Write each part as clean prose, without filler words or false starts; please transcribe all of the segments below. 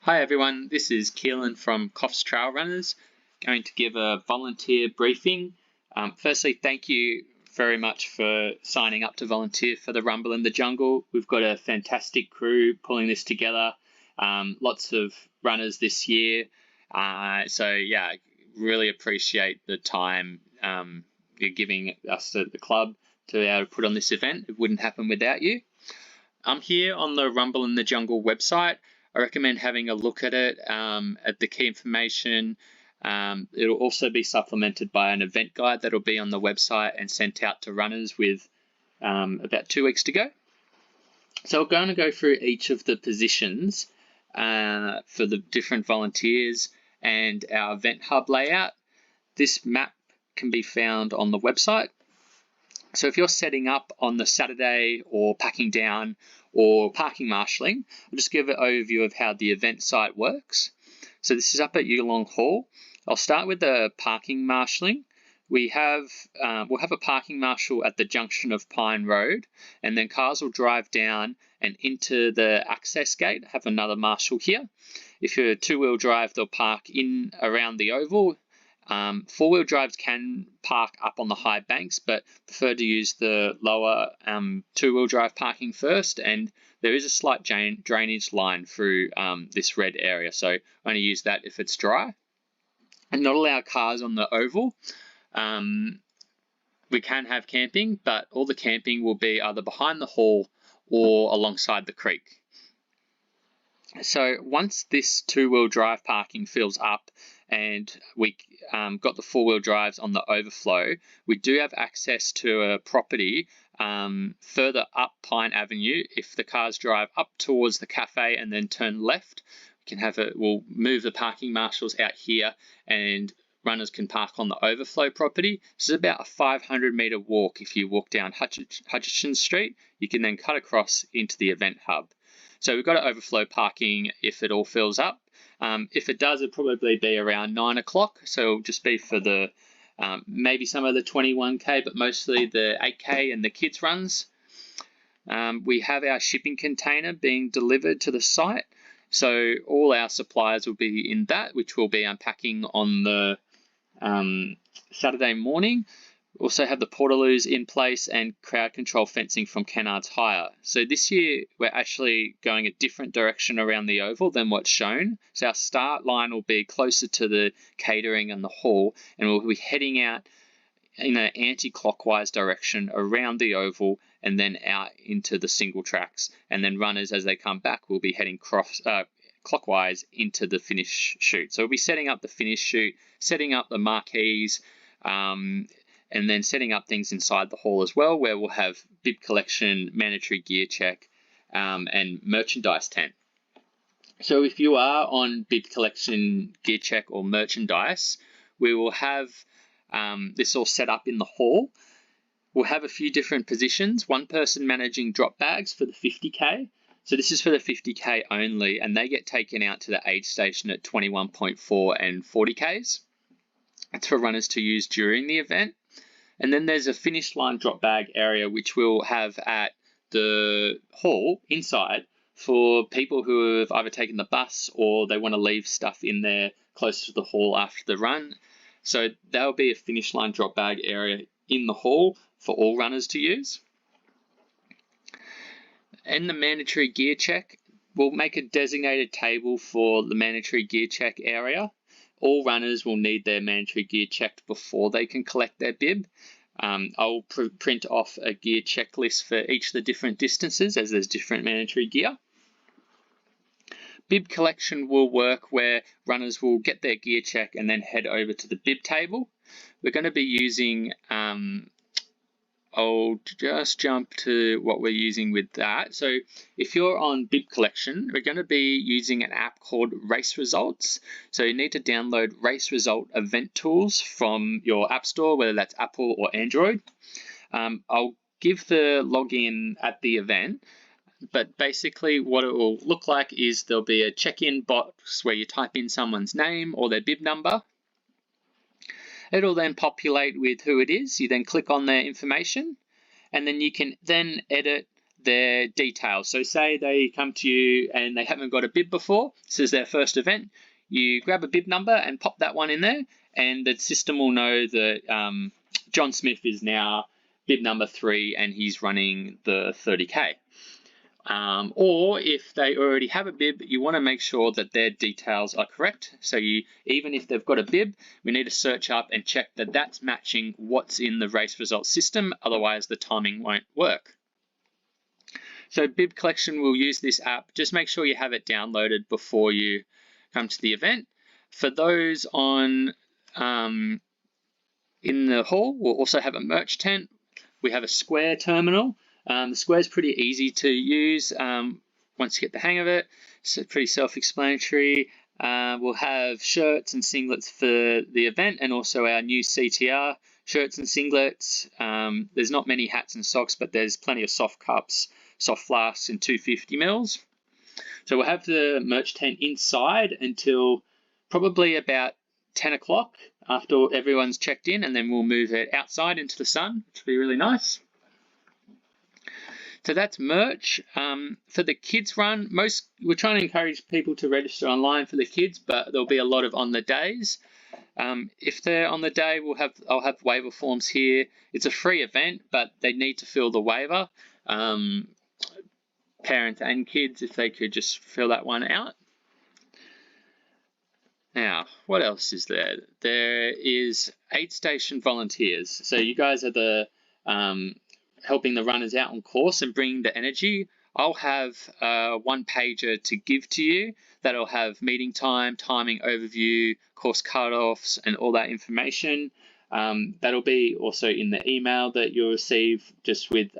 Hi everyone, this is Keelan from Coffs Trail Runners, going to give a volunteer briefing. Firstly, thank you very much for signing up to volunteer for the Rumble in the Jungle. We've got a fantastic crew pulling this together, lots of runners this year. Really appreciate the time you're giving us at the club to be able to put on this event. It wouldn't happen without you. I'm here on the Rumble in the Jungle website. I recommend having a look at it, at the key information. It'll also be supplemented by an event guide that'll be on the website and sent out to runners with about 2 weeks to go. So we're going to go through each of the positions for the different volunteers and our event hub layout. This map can be found on the website. So if you're setting up on the Saturday or packing down or parking marshalling, I'll just give an overview of how the event site works. So this is up at Yulong Hall. I'll start with the parking marshalling. We'll have a parking marshal at the junction of Pine Road, and then cars will drive down and into the access gate, have another marshal here. If you're two-wheel drive, they'll park in around the oval. Four-wheel drives can park up on the high banks, but prefer to use the lower two-wheel drive parking first, and there is a slight drainage line through this red area, so only use that if it's dry. And not allow cars on the oval. We can have camping, but all the camping will be either behind the hall or alongside the creek. So once this two-wheel drive parking fills up and we got the four-wheel drives on the overflow, we do have access to a property further up Pine Avenue. If the cars drive up towards the cafe and then turn left, we'll move the parking marshals out here and runners can park on the overflow property. This is about a 500-meter walk. If you walk down Hutchinson Street, you can then cut across into the event hub. So we've got an overflow parking if it all fills up. If it does, it'll probably be around 9 o'clock. So it'll just be for the maybe some of the 21K, but mostly the 8K and the kids runs. We have our shipping container being delivered to the site. So all our supplies will be in that, which we'll be unpacking on the Saturday morning. We also have the portaloos in place and crowd control fencing from Kennard's Hire. So this year we're actually going a different direction around the oval than what's shown. So our start line will be closer to the catering and the hall, and we'll be heading out in an anti-clockwise direction around the oval and then out into the single tracks. And then runners, as they come back, will be heading clockwise into the finish chute. So we'll be setting up the finish chute, setting up the marquees, and then setting up things inside the hall as well, where we'll have bib collection, mandatory gear check, and merchandise tent. So if you are on bib collection, gear check, or merchandise, we will have this all set up in the hall. We'll have a few different positions. One person managing drop bags for the 50K. So this is for the 50K only, and they get taken out to the aid station at 21.4 and 40Ks. It's for runners to use during the event. And then there's a finish line drop bag area, which we'll have at the hall inside for people who have either taken the bus or they want to leave stuff in there close to the hall after the run. So there'll be a finish line drop bag area in the hall for all runners to use. And the mandatory gear check, we'll make a designated table for the mandatory gear check area. All runners will need their mandatory gear checked before they can collect their bib. I'll print off a gear checklist for each of the different distances, as there's different mandatory gear. Bib collection will work where runners will get their gear check and then head over to the bib table. We're going to be using, I'll just jump to what we're using with that. So if you're on bib collection, we're going to be using an app called Race Results. So you need to download Race Result event tools from your app store, whether that's Apple or Android. I'll give the login at the event, but basically what it will look like is there'll be a check-in box where you type in someone's name or their bib number. It'll then populate with who it is. You then click on their information, and then you can then edit their details. So say they come to you and they haven't got a bib before, this is their first event, you grab a bib number and pop that one in there, and the system will know that John Smith is now bib number 3 and he's running the 30K. Or if they already have a bib, you want to make sure that their details are correct. So even if they've got a bib, we need to search up and check that that's matching what's in the race results system, otherwise the timing won't work. So bib collection will use this app. Just make sure you have it downloaded before you come to the event. For those in the hall, we'll also have a merch tent. We have a Square terminal. The Square is pretty easy to use once you get the hang of it. So pretty self-explanatory. We'll have shirts and singlets for the event, and also our new CTR shirts and singlets. There's not many hats and socks, but there's plenty of soft cups, soft flasks, and 250 mils. So we'll have the merch tent inside until probably about 10 o'clock after everyone's checked in, and then we'll move it outside into the sun, which will be really nice. So that's merch. For the kids run, we're trying to encourage people to register online for the kids, but there'll be a lot of on the days. If they're on the day, I'll have waiver forms here. It's a free event, but they need to fill the waiver. Parents and kids, if they could just fill that one out. Now, what else is there? There is aid station volunteers. So you guys are the helping the runners out on course and bringing the energy. I'll have a one-pager to give to you that'll have meeting time, timing overview, course cutoffs, and all that information. That'll be also in the email that you'll receive, just with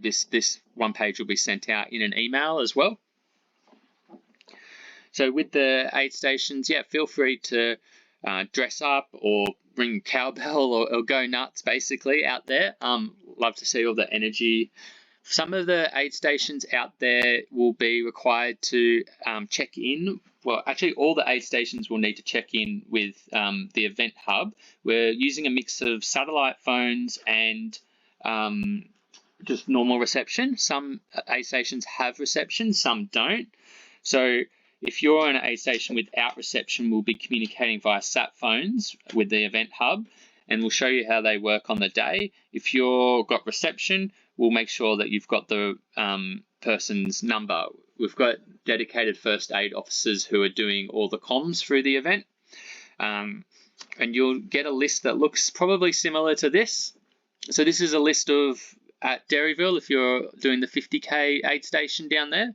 this one page will be sent out in an email as well. So with the aid stations, feel free to dress up or bring cowbell or go nuts basically out there. Love to see all the energy. Some of the aid stations out there will be required to check in. Well, actually all the aid stations will need to check in with the event hub. We're using a mix of satellite phones and just normal reception. Some aid stations have reception, some don't. So if you're on an aid station without reception, we'll be communicating via sat phones with the event hub, and we'll show you how they work on the day. If you've got reception, we'll make sure that you've got the person's number. We've got dedicated first aid officers who are doing all the comms through the event. And you'll get a list that looks probably similar to this. So this is a list of at Dairyville, if you're doing the 50K aid station down there.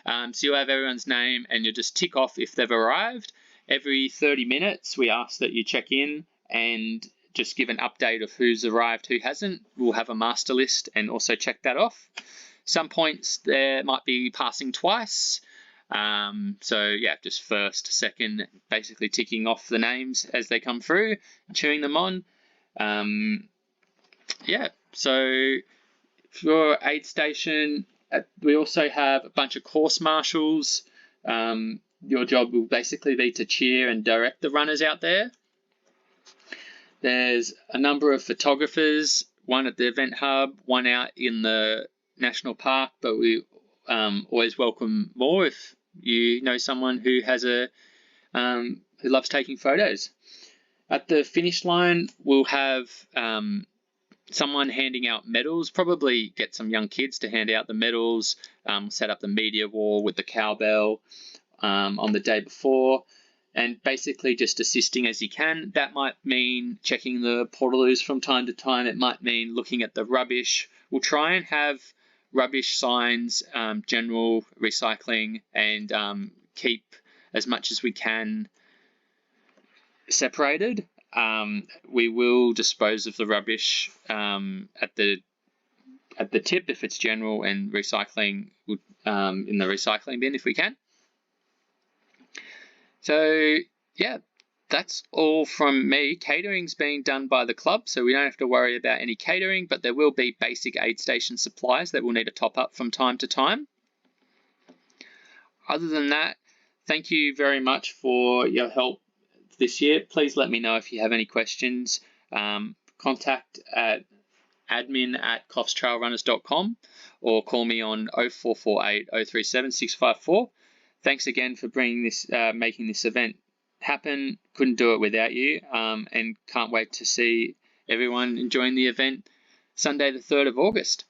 So you'll have everyone's name and you'll just tick off if they've arrived. Every 30 minutes, we ask that you check in and just give an update of who's arrived, who hasn't. We'll have a master list and also check that off. Some points there might be passing twice. Just first, second, basically ticking off the names as they come through, cheering them on. So for your aid station, we also have a bunch of course marshals. Your job will basically be to cheer and direct the runners out there. There's a number of photographers, one at the event hub, one out in the national park, but we always welcome more if you know someone who has who loves taking photos. At the finish line, we'll have someone handing out medals, probably get some young kids to hand out the medals, set up the media wall with the cowbell on the day before, and basically just assisting as you can. That might mean checking the portaloos from time to time. It might mean looking at the rubbish. We'll try and have rubbish signs, general recycling, and keep as much as we can separated. We will dispose of the rubbish at the tip if it's general, and recycling in the recycling bin if we can. So that's all from me. Catering's being done by the club, so we don't have to worry about any catering, but there will be basic aid station supplies that we'll need to top up from time to time. Other than that, thank you very much for your help this year. Please let me know if you have any questions. Contact at admin@coffstrailrunners.com or call me on 0448 037 654. Thanks again for making this event happen. Couldn't do it without you, and can't wait to see everyone enjoying the event Sunday the 3rd of August.